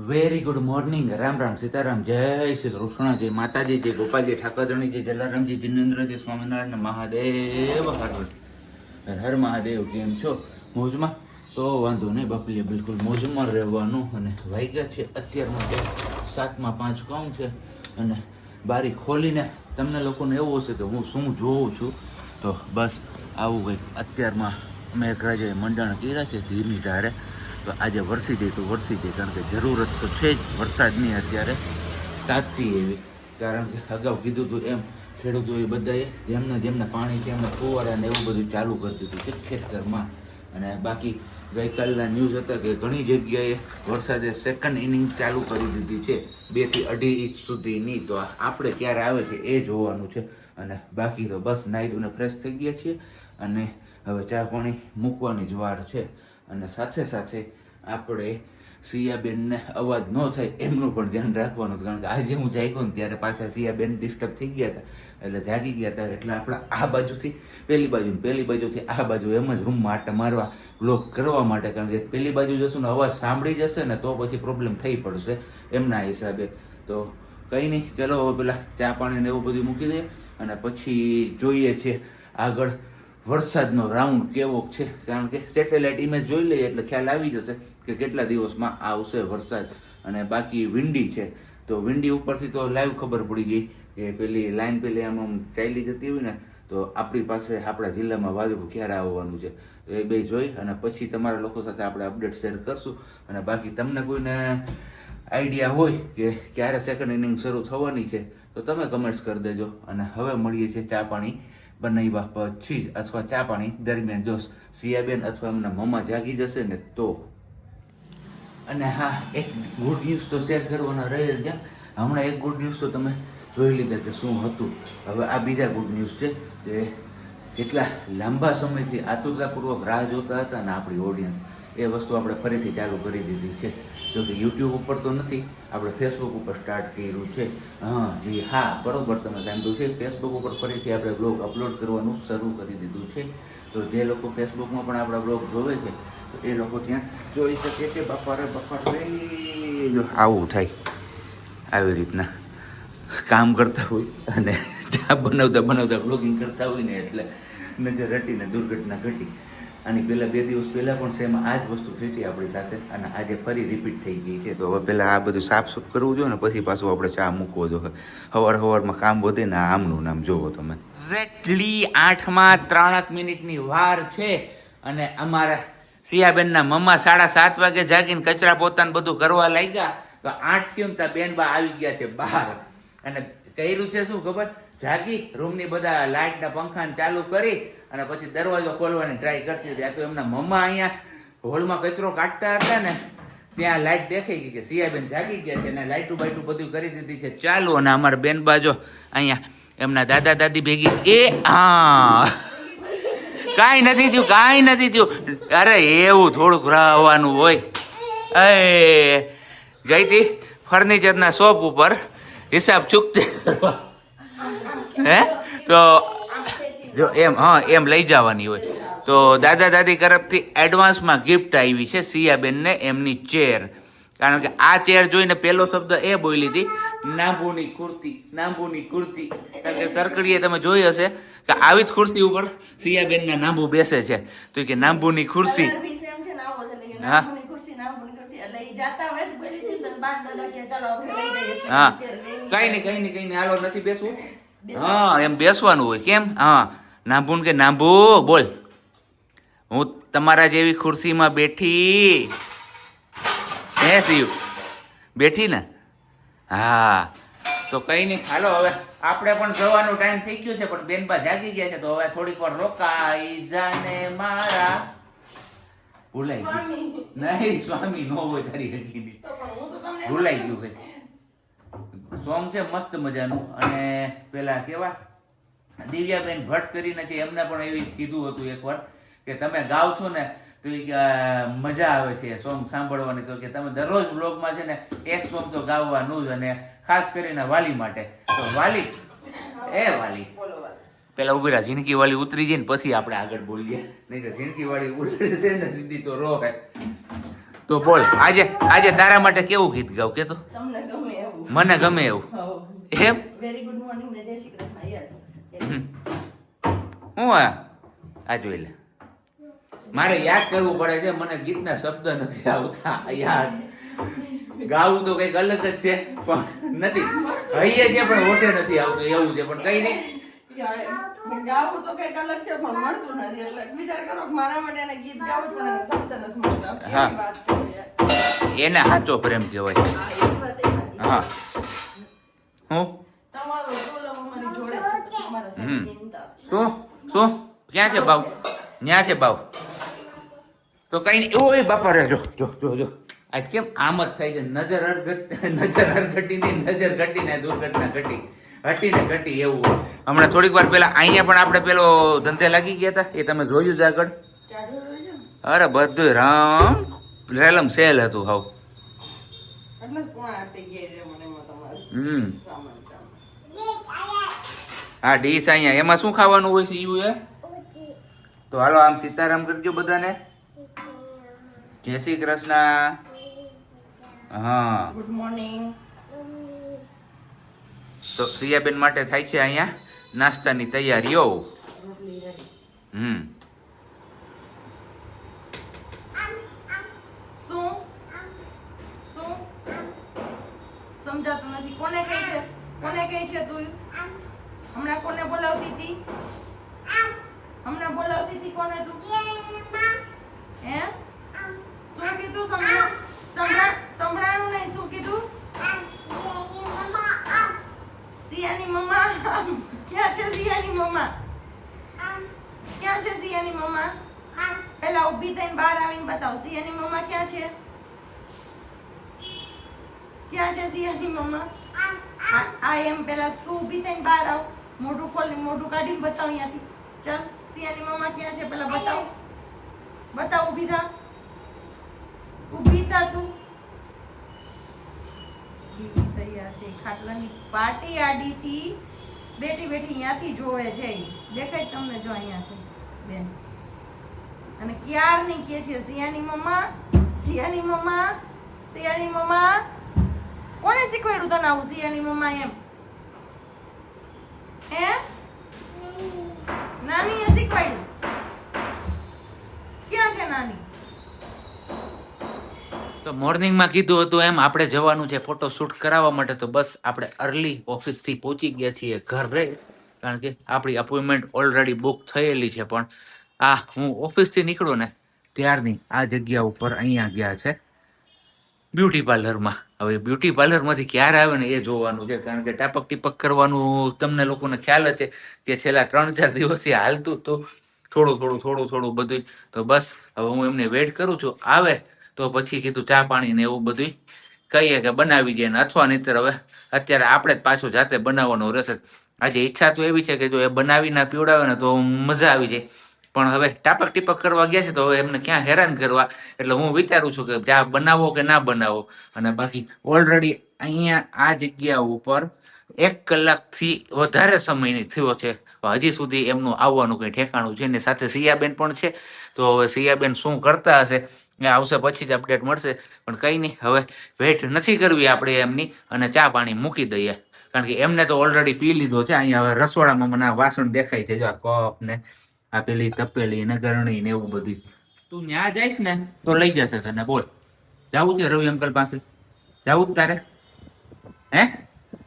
Very good morning. Ram Ram, Sitaram, જય શ્રી કૃષ્ણ, જય માતાજી, જય ગોપાલજી, ઠાકોરજી, જય જલારામજી, જિનેન્દ્રજી, સ્વામિનારાયણ, મહાદેવ હર હર મહાદેવ. કેમ છો? મોજમાં? તો વાંધો નહીં બાપલીએ, બિલકુલ મોજમાં રહેવાનું. અને વાગ્યા છે અત્યારમાં 7:05 કામ છે. અને બારી ખોલીને તમને લોકોને એવું હશે કે હું શું જોઉં છું, તો બસ આવું કંઈક અત્યારમાં મેઘરાજાએ મંડાણ કર્યા છે ધીમી ધારે. તો આજે વરસી જાય તો વરસી જાય, કારણ કે જરૂરત તો છે જ વરસાદની અત્યારે તાકતી એવી. કારણ કે અગાઉ કીધું હતું એમ ખેડૂતોએ બધાએ જેમને પાણી છે એમને ફુવારા ને એવું બધું ચાલુ કરી દીધું છે ખેતરમાં. અને બાકી ગઈકાલના ન્યૂઝ હતા કે ઘણી જગ્યાએ વરસાદે સેકન્ડ ઇનિંગ ચાલુ કરી દીધી છે 2 થી 2.5 ઇંચ સુધીની. તો આપણે ક્યારે આવે છે એ જોવાનું છે. અને બાકી તો બસ નાહી ધોઈને ફ્રેશ થઈ ગયા છીએ અને હવે ચા પાણી મૂકવાની જ વાર છે. અને સાથે સાથે આપણે સિયાબેનને અવાજ ન થાય એમનું પણ ધ્યાન રાખવાનું હતું. કારણ કે આજે હું જાગ્યો ને ત્યારે પાછા સિયાબેન ડિસ્ટર્બ થઈ ગયા હતા, એટલે જાગી ગયા હતા. એટલે આપણે આ બાજુથી પેલી બાજુથી આ બાજુ એમ જ રૂમમાં આટા મારવા બ્લોક કરવા માટે. કારણ કે પેલી બાજુ જશું ને અવાજ સાંભળી જશે ને તો પછી પ્રોબ્લેમ થઈ પડશે એમના હિસાબે. તો કંઈ નહીં, ચલો હવે પેલા ચા પાણી ને એવું બધું મૂકી દઈએ અને પછી જોઈએ છે આગળ વરસાદનો રાઉન્ડ કેવો છે. કારણ કે સેટેલાઇટ ઇમેજ જોઈ લઈએ એટલે ખ્યાલ આવી જશે કે કેટલા દિવસમાં આવશે વરસાદ. અને બાકી વિંડી છે, તો વિંડી ઉપરથી તો લાઈવ ખબર પડી ગઈ કે પેલી લાઈન પેલી આમ ચાલી જતી હોય ને, તો આપણી પાસે આપણા જિલ્લામાં વાદળું ક્યારે આવવાનું છે. તો એ બે જોઈ અને પછી તમારા લોકો સાથે આપણે અપડેટ શેર કરશું. અને બાકી તમને કોઈને આઈડિયા હોય કે ક્યારે સેકન્ડ ઇનિંગ શરૂ થવાની છે તો તમે કમેન્ટ્સ કરી દેજો. અને હવે મળીએ છીએ ચા પાણી બનાવ્યા પછી જ, અથવા ચા પાણી દરમિયાન જો સિયાબેન અથવા એમના મમ્મા જાગી જશે ને તો. અને હા, એક ગુડ ન્યૂઝ તો શેર કરવાના રહે જ. હમણાં એક ગુડ ન્યૂઝ તો તમે જોઈ લીધા કે શું હતું. હવે આ બીજા ગુડ ન્યૂઝ છે કે જેટલા લાંબા સમયથી આતુરતાપૂર્વક રાહ જોતા હતા ને આપણી ઓડિયન્સ, એ વસ્તુ આપણે ફરીથી ચાલુ કરી દીધી છે. જો કે યુટ્યુબ ઉપર તો નથી, આપણે ફેસબુક ઉપર સ્ટાર્ટ કર્યું છે. હા, બરોબર, તમે સાંભળ્યું છે, ફેસબુક ઉપર ફરીથી આપણે બ્લોગ અપલોડ કરવાનું શરૂ કરી દીધું છે. તો જે લોકો ફેસબુકમાં પણ આપણા બ્લોગ જોવે છે તો એ લોકો ત્યાં જોઈ શકે છે. બપોરે જો આવું થાય, આવી રીતના કામ કરતા હોય અને ચા બનાવતા બ્લોગિંગ કરતા હોય ને એટલે નજર હટીને દુર્ઘટના ઘટી. આની પહેલાં 2 દિવસ પહેલાં પણ સેમ આ જ વસ્તુ થઈ હતી આપણી સાથે અને આજે ફરી રિપીટ થઈ ગઈ છે. તો હવે પહેલાં આ બધું સાફ કરવું જોઈએ ને પછી પાછું આપણે ચા મૂકવો જોઈએ. સવારમાં કામ વધે ને આમનું નામ જોવો તમે. એક્ઝેક્ટલી 8:03 વાર છે અને અમારા સિયાબેનના મમ્મા 7:30 વાગે જાગીને કચરા પોતાને બધું કરવા લાગ્યા. તો 8 થયું ત્યાં બેનબા આવી ગયા છે બહાર. અને કર્યું છે શું ખબર? જાગી રૂમની બધા લાઇટ ના પંખાને ચાલુ કરી અને પછી દરવાજો ખોલવાની ટ્રાય કરતી હતી. આ તો એમના મમ્મા અહીંયા હોલમાં કચરો કાઢતા હતા ને ત્યાં લાઇટ દેખાઈ ગઈ કે સિયાબેન જાગી ગયા છે ને લાઇટું બાઇટું બધું કરી દીધી છે ચાલુ. અને અમારા બેન બાજો અહીંયા એમના દાદા દાદી ભેગી કાંઈ નથી થયું. અરે એવું થોડુંક રહેવાનું હોય. ગઈ હતી ફર્નિચરના શોપ ઉપર હિસાબ ચૂકતે તો જો એમ લઈ જવાની હોય. તો દાદા દાદી તરફથી એડવાન્સમાં ગિફ્ટ આવી છે સિયાબેનને એમની ચેર. કારણ કે આ ચેર જોઈને પહેલો શબ્દ એ બોલી હતી, નાંબુની કુર્તી. કારણ કે સરકડીએ તમે જોઈ હશે કે આવી જ ખુરશી ઉપર સિયાબેનના નાંબુ બેસે છે. તો કે નાંબુની ખુરશી. હા કઈ નહીં હાલો, નથી બેસવું. એમ બેસવાનું હોય. કેમ? નાંબુ કે નાંબુ બોલ, હું તમારા જેવી ખુરશીમાં બેઠી. બેઠી ને? હા, તો કઈ નહીં, હાલો હવે આપણે પણ જવાનો ટાઈમ થઈ ગયો છે. પણ બેનબા જાગી ગયા છે તો હવે થોડીક વાર રોકાઈ જાને મારા. ભૂલાઈ ગયું નહીં, સ્વામી નો હોય તારી હકીની, ભૂલાઈ ગયું કઈ. સોંગ છે મસ્ત મજાનું. અને પેલા કેવા દિવ્યાબેન ભટ્ટ કરીને છે, એમને પણ એવી કીધું હતું એકવાર કે તમે ગાવ છો ને તો મજા આવે છે સોંગ સાંભળવાની. તો કે તમે દરરોજ બ્લોગમાં છે ને એક સોંગ તો ગાવાનું જ, અને ખાસ કરીને વાલી માટે. તો વાલી પેલા ઉભી રહ્યા, ઝીણકી વાળી ઉતરી જાય ને પછી આપણે આગળ બોલીએ. નહીં તો ઝીણકી વાળી ઉતરી છે ને સીધી તો રો. તો બોલ આજે તારા માટે કેવું ગીત ગાવ કે તો તમને ગમે એવું. મને ગમે એવું હઉ. એમ વેરી ગુડ મોર્નિંગ ને જય શ્રી કૃષ્ણ. યસ. હું આ જોઈ લે મારે યાદ કરવું પડે છે મને ગીતના શબ્દ નથી આવતા યાદ ગાવું તો કઈક અલગ જ છે પણ નથી હૈયે છે પણ હોઠે નથી આવતું એવું છે પણ કઈ નહીં ગાવું તો કઈક અલગ છે પણ મળતું નથી એટલે વિચાર કરો કે મારા માટે એને ગીત ગાવું પણ એને શબ્દ નથી મળતા. હા. એવી વાત કરો યાર. એને સાચો પ્રેમ કહેવાય હા, એ વાત એ સાચી. હા હું તમારો ટોલો અમારી જોડે છે પછી અમારા સાથે ચિંતા છે. શું ક્યાં છે ભાવ ન્યા છે ભાવ તો કઈ નહીં ઓય બાપા રે જો જો જો જો આ કેમ આમ જ થાય છે નજર હરઘટી ની નજર ઘટી ને દુર્ઘટના ઘટી હટીને ઘટી એવું હમણાં થોડીક વાર પહેલા અહીંયા પણ આપણે પેલો ધંધે લાગી ગયા હતા એ તમે જોયું જ આગળ ચાડો રહેજો. અરે બધું રામ રેલમ સેલ હતું હાવ એટલે જ કોણ આપી ગઈ છે મને એમાં તમારે સામાન સામાન. હા ડીશ અહીંયા એમાં શું ખાવાનું હોય છે ઈયું એ તો હાલો આમ સીતારામ કરજો બધાને જય શ્રી કૃષ્ણ હા ગુડ મોર્નિંગ. તો સિયાબેન માટે થાય છે અહીંયા નાસ્તાની તૈયારીઓ રોટલી રેડી. શું શું સમજાતું નથી. કોને કહે છે તું હમણાં કોને બોલાવતી હતી કોને તું હે શું કીધું સંભળાયું નહીં શું કીધું સિયાની મમ્મા ક્યાં છે સિયાની મમ્મા પેલા ઊભી થઈને બહાર આવીને બતાવ સિયાની મમ્મા ક્યાં છે સિયાની મમ્મા આ એમ પેલા તું ઊભી થઈને બહાર આવ મોઢું ખોલી મોઢું કાઢીને બતાવ અહીંયાથી ચાલ સિયાની મમ્મા ક્યાં છે પેલા બતાવ ઊભી થા તું તૈયાર છે ખાટલાની પાટી આડીથી બેઠી અહીંયાથી જોવે છે દેખાય તમને જો અહીંયા છે બેન અને ક્યારની કે છે સિયાની મમ્મા કોને શીખવાડ્યું તને આવું સિયાની મમ્મા એમ હે નાનીએ શીખવાડ્યું ક્યાં છે નાની તો મોર્નિંગમાં કીધું હતું એમ આપણે જવાનું છે ફોટો શૂટ કરાવવા માટે તો બસ આપણે અર્લી ઓફિસથી પહોંચી ગયા છીએ ઘરે કારણ કે આપણી અપોઇન્ટમેન્ટ ઓલરેડી બુક થયેલી છે પણ હું ઓફિસથી નીકળું ને ત્યારની આ જગ્યા ઉપર અહીંયા ગયા છે બ્યુટી પાર્લરમાં હવે બ્યુટી પાર્લરમાંથી ક્યારે આવે ને એ જોવાનું છે કારણ કે ટાપક ટીપક કરવાનું તમને લોકોને ખ્યાલ જ છે કે છેલ્લા 3-4 દિવસથી હાલતું હતું થોડું બધું તો બસ હવે હું એમને વેઇટ કરું છું આવે તો પછી કીધું ચા પાણી ને એવું બધું કહીએ કે બનાવી જાય ને અથવા નહીંતર હવે અત્યારે આપણે જ પાછું જાતે બનાવવાનો રહેશે આજે ઈચ્છા તો એવી છે કે જો એ બનાવી ના પીવડાવે ને તો મજા આવી જાય પણ હવે ટાપક ટીપક કરવા ગયા છે તો હવે એમને ક્યાં હેરાન કરવા એટલે હું વિચારું છું કે ચા બનાવો કે ના બનાવો અને બાકી ઓલરેડી અહીંયા આ જગ્યા ઉપર 1 કલાકથી વધારે સમયની થયો છે હજી સુધી એમનું આવવાનું કંઈ ઠેકાણું છે ને સાથે સિયાબેન પણ છે તો હવે સિયાબેન શું કરતા હશે એ આવશે પછી જ અપડેટ મળશે પણ કંઈ નહીં હવે વેઇટ નથી કરવી આપણે એમની અને ચા પાણી મૂકી દઈએ કારણ કે એમને તો ઓલરેડી પી લીધો છે અહીંયા હવે રસોડામાં મને આ વાસણ દેખાય છે જો આ કપ ને આ પેલી તપેલી ને ગરણી ને એવું બધું તું ન્યા જઈશ ને તો લઈ જશે તને બોલ જાવું છે રવિ અંકલ પાસે જાવું જ તારે હે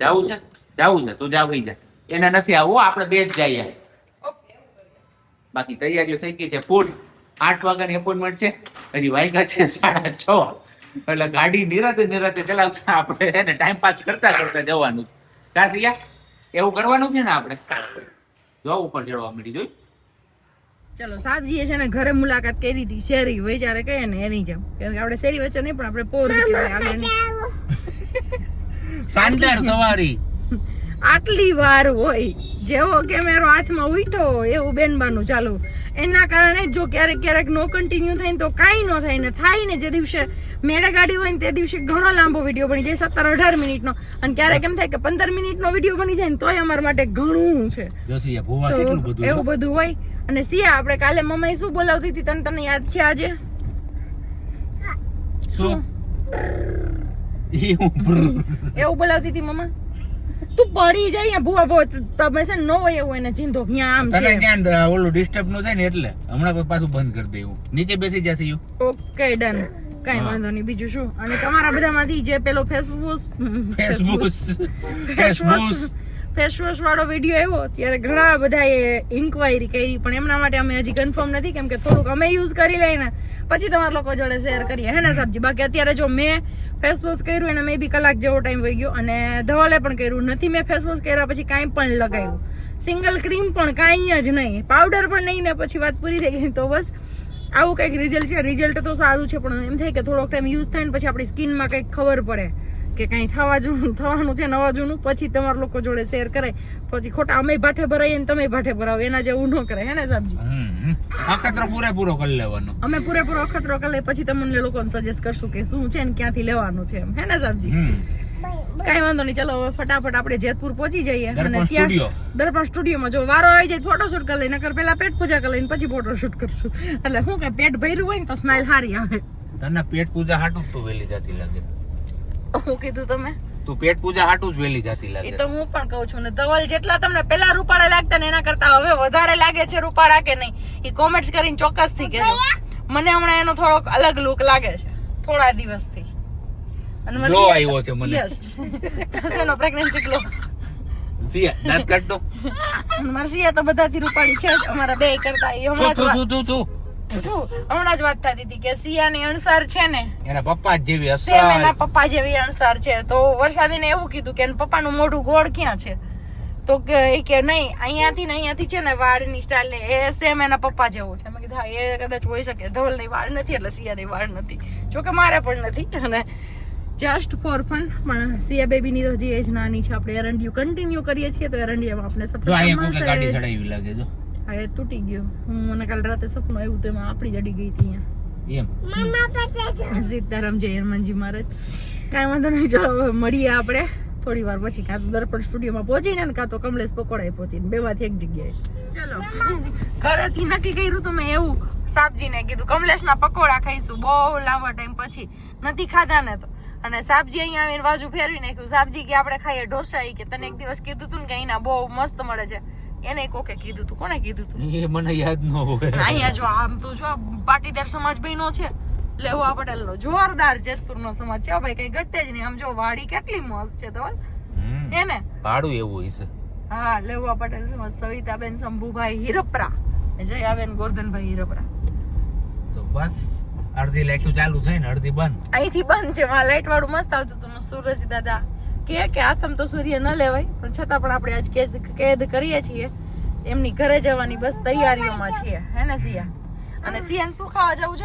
જાવું છે તું જાવી જા એને નથી આવવું આપણે બે જ જઈએ બાકી તૈયારીઓ થઈ ગઈ છે ફૂલ 8 વાગ્યાની એપોઇન્ટમેન્ટ છે હજી વાગ્યા છે 6:30 એટલે ગાડી નિરાતે ચલાવશે આપણે એને ટાઈમ પાસ કરતા જવાનું કાસિયા એવું કરવાનું છે ને આપણે જોબ ઉપર ચડવા મળી જોઈ ચલો સાબજીએ છે ને ઘરે મુલાકાત કરી હતી શેરી વિચારે કહે ને એની જેમ કેમ કે આપણે શેરી વચ્ચે નહીં પણ આપણે પોરી કહેવાય આગળની શાનદાર સવારી આટલી વાર હોય જેવો કેમેરો હાથમાં ઉઠ્યો એવું બેનબાનું ચાલુ એના કારણે જો ક્યારેક નો કન્ટિન્યુ થાય ને તો કાંઈ ન થાય ને થાય ને જે દિવસે મેળે ગાડી હોય ને તે દિવસે ઘણો લાંબો વિડીયો બની જાય 17-18 મિનિટનો અને ક્યારેક એમ થાય કે 15 મિનિટનો વિડીયો બની જાય ને તોય અમારા માટે ઘણું છે એવું બધું હોય અને સિયા આપણે કાલે મમ્માએ શું બોલાવતી હતી તને યાદ છે આજે શું ઈ હું એવું બોલાવતી હતી મમ્મા તું પડી જાય અહીંયા ભૂવા ભૂવા તમે છે ને ન હોય એવું એને ચિંતો ત્યાં આમ તને છે ક્યાં ઓલું ડિસ્ટર્બ નો થાય ને એટલે હમણાં પાછું બંધ કરી દેવું નીચે બેસી જશે યુ ઓકે ડન કઈ વાંધો નહીં બીજું શું અને તમારા બધામાંથી જે પેલો ફેસવોશ વાળો વિડીયો આવ્યો ત્યારે ઘણા બધાએ ઇન્ક્વાયરી કરી પણ એમના માટે અમે હજી કન્ફર્મ નથી કેમ કે થોડુંક અમે યુઝ કરી લઈએ ને પછી તમારા લોકો જોડે શેર કરીએ હે ને સાબજી બાકી અત્યારે જો મેં ફેસ વોશ કર્યું એને મે બી કલાક જેવો ટાઈમ વહી ગયો અને ધવલે પણ કર્યું નથી મેં ફેસ વોશ કર્યા પછી કાંઈ પણ લગાવ્યું સિંગલ ક્રીમ પણ કાંઈ જ નહીં પાવડર પણ નહીં ને પછી વાત પૂરી થઈ ગઈ તો બસ આવું કંઈક રિઝલ્ટ છે રિઝલ્ટ તો સારું છે પણ એમ થાય કે થોડોક ટાઈમ યુઝ થાય ને પછી આપણી સ્કિનમાં કંઈક ખબર પડે કે કંઈ થવાનું છે નવા જૂનું પછી તમારા લોકો જોડે શેર કરે પછી ખોટા અમે ભાઠે ભરાઈએ ને તમે ભાઠે ભરાવો એના જેવું ન કરે હે ને સાબજી અખતરો પૂરેપૂરો કરી લેવાનો અમે પૂરેપૂરો અખતરો કરી લે પછી તમને લોકોને સજેસ્ટ કરશું કે શું છે ને ક્યાંથી લેવાનું છે એમ હે ને સાબજી કઈ વાંધો નહીં ચલો હવે ફટાફટ આપણે જેતપુર પહોંચી જઈએ અને ત્યાં દર્પણ સ્ટુડિયોમાં જો વારો આવી જાય ફોટોશૂટ કરી લઈએ નકર પેલા પેટ પૂજા કરી લઈને પછી ફોટોશૂટ કરશું એટલે શું કે પેટ ભર્યું હોય ને તો સ્માઈલ સારી આવે તને પેટ પૂજા હાટું તો વેલી જાતી લાગે હું કીધું તમે તું પેટ પૂજા હાટું જ વેલી જાતી લાગે એ તો હું પણ કહું છું ને ધવલ જેટલા તમને પેલા રૂપાળા લાગતા ને એના કરતા હવે વધારે લાગે છે રૂપાળા કે નહીં એ કોમેન્ટ્સ કરીને ચોક્કસથી કહેજો મને હમણાં એનો થોડોક અલગ લુક લાગે છે થોડા દિવસથી અને ગ્લો આવ્યો છે મને એનો પ્રેગ્નન્સી ગ્લો સિયા દાંત કાઢ દો મરસિયા તો બધાથી રૂપાળી છે જ અમારા બે કરતા એ હમણાં જ વાત થતી હતી કે સિયાની અણસાર છે ને એના પપ્પા જેવી હશે સેમ એના પપ્પા જેવી અણસાર છે તો વરસાદીને એવું કીધું કે પપ્પાનું મોઢું ગોળ ક્યાં છે તો કે નહીં અહીંયાથી છે ને વાળની સ્ટાઇલ ને એ સેમ એના પપ્પા જેવું છે મેં કીધું હા એ કદાચ હોઈ શકે ધવલની વાળ નથી એટલે સિયાની વાળ નથી જોકે મારે પણ નથી અને જસ્ટ ફોર ફન પણ સિયા બેબીની તો હજી એજ નાની છે આપણે એરંડિયું કન્ટિન્યુ કરીએ છીએ તો એરંડિયામાં આપણે ગાડી સપોર્ટ ચડાવી લાગે જો હા એ તૂટી ગયો મને કાલ રાતે સપનું આવ્યું તો એમાં આપણી જડી ગઈ હતી અહીંયા સીતારામ જય હનુમાનજી મહારાજ કાંઈ વાંધો નહીં ચલો મળીએ આપણે થોડી વાર પછી કાં તો દર્પણ સ્ટુડિયોમાં પહોંચીને ને કાં તો કમલેશ પકોડાએ પહોંચીને બેમાંથી એક જગ્યાએ ચલો ઘરેથી નક્કી કર્યું તું મેં એવું સાબજીને કીધું કમલેશના પકોડા ખાઈશું બહુ લાંબા ટાઈમ પછી નથી ખાધા ને તો અને સાબજી અહીંયા આવીને બાજુ ફેરવી નાખ્યું સાબજી કે આપણે ખાઈએ ઢોસા કે તને એક દિવસ કીધું તું ને કે અહીંના બહુ મસ્ત મળે છે એને કોકે કીધું તું કોને કીધું તું એ મને યાદ ન હોય અહીંયા જો આમ તો જો પાટીદાર સમાજ બહેનો છે લેવા પટેલ નો જોરદાર જેતપુર નો સમાજ છે ભાઈ કઈ ઘટે જ નહીં આમ જો વાડી કેટલી મસ્ત છે તો એને ભાડું એવું હશે હા લેવા પટેલ સમાજ સવિતાબેન શંભુભાઈ હિરપરા જયાબેન ગોરધનભાઈ હિરપરા તો બસ અડધી લાઈટ ચાલુ થાય ને અડધી બંધ અહીંથી બંધ છે માં લાઈટ વાળું મસ્ત આવતું હતું સૂરજ દાદા કે આથમ તો સૂર્ય ન લેવાય પણ છતાં પણ આપણે આજ કેદ કરીએ છીએ એમની ઘરે જવાની બસ તૈયારીઓમાં છીએ હે ને સિયા અને સિયાને શું ખાવા જવું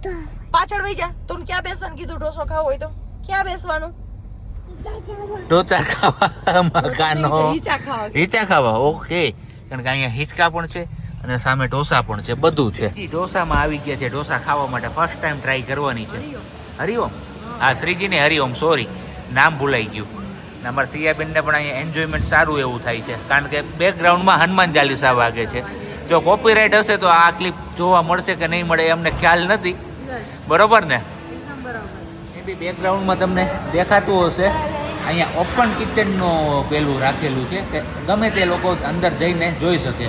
છે પાછળ વઈ જા તું ક્યાં બેસવાનું કીધું ઢોસો ખાવો હોય તો ક્યાં બેસવાનું ઢોસા ખાવા મકાનો હિચા ખાવા ઓકે કારણ કે અહીંયા હિચકા પણ છે અને સામે ઢોસા પણ છે બધું છે ઢોસામાં આવી ગયા છે ઢોસા ખાવા માટે ફર્સ્ટ ટાઈમ ટ્રાય કરવાની છે હરિઓમ હા શ્રીજીને હરિઓમ સોરી નામ ભૂલાઈ ગયું અમારા સિયાબેનને પણ અહીંયા એન્જોયમેન્ટ સારું એવું થાય છે કારણ કે બેકગ્રાઉન્ડમાં હનુમાન ચાલીસા વાગે છે જો કોપીરાઇટ હશે તો આ ક્લિપ જોવા મળશે કે નહીં મળે અમને ખ્યાલ નથી બરોબર ને એ બી બેકગ્રાઉન્ડમાં તમને દેખાતું હશે અહીંયા ઓપન કિચનનું પેલું રાખેલું છે કે ગમે તે લોકો અંદર જઈને જોઈ શકે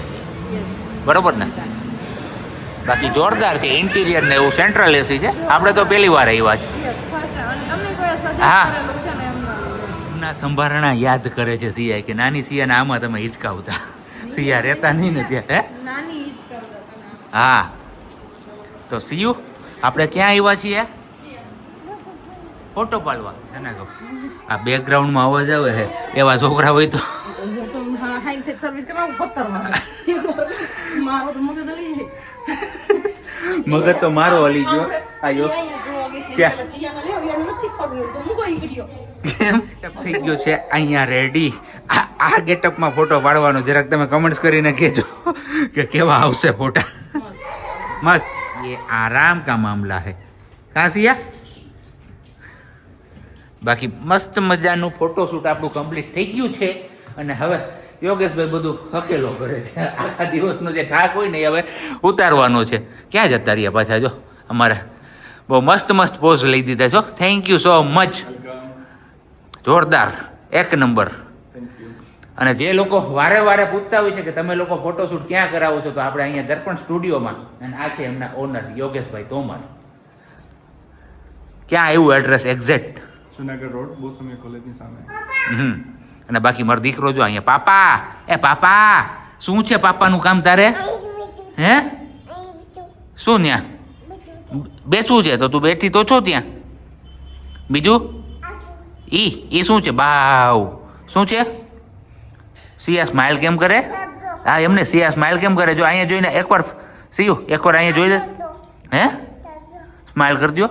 બરોબર ને બાકી જોરદાર છે ઇન્ટિરિયર ને એવું સેન્ટ્રલ એસી છે આપણે તો પહેલી વાર આવ્યા છે હા ના સંભારણા યાદ કરે છે સિયા કે નાની સિયાને આમાં તમે હિચકાવતા સિયા રહેતા નહીં ને ત્યાં હા તો સિયુ આપણે ક્યાં આવ્યા છીએ ફોટો પાડવા ના કહો આ બેકગ્રાઉન્ડમાં અવાજ આવે છે એવા છોકરા હોય તો મગજ તો મારો હલી ગયો આયો ગેટઅપ થઈ ગયો છે અહીંયા રેડી આ ગેટઅપમાં ફોટો પાડવાનો જરાક તમે કમેન્ટ્સ કરીને કહેજો કે કેવા આવશે ફોટા મસ્ત એ આરામ કા મામલા હે કાસિયા બાકી મસ્ત મજાનું ફોટોશૂટ આપણું કમ્પ્લીટ થઈ ગયું છે અને હવે યોગેશભાઈ બધું હકેલો કરે છે આખા દિવસનો જે થાક હોય ને એ હવે ઉતારવાનો છે ક્યાં જતા રહ્યા પાછા જો અમારા બહુ મસ્ત મસ્ત પોઝ લઈ દીધા છો. Thank you so much. જોરદાર, એક નંબર. અને જે લોકો વારે વારે પૂછતા હોય છે કે તમે લોકો ફોટોશૂટ ક્યાં કરાવો છો, તો આપણે અહીંયા દર્પણ સ્ટુડિયોમાં, અને આ છે એમના ઓનર યોગેશભાઈ તોમર. ક્યાં આવ્યું address exact? Junagadh road Bosamia કોલેજની સામે. અને બાકી મારો દીકરો જો અહીંયા. પાપા, એ પાપા, શું છે પાપાનું કામ તારે? હે, શું ત્યાં બેસવું છે? તો તું બેઠી તો છો ત્યાં. બીજું ઈ શું છે? બાવ, શું છે? સિયા સ્માઇલ કેમ કરે? હા એમને સિયા સ્માઇલ કેમ કરે? જો અહીંયા જોઈને એકવાર સિયું એકવાર અહીંયા જોઈ લે. હે, સ્માઇલ કરજો.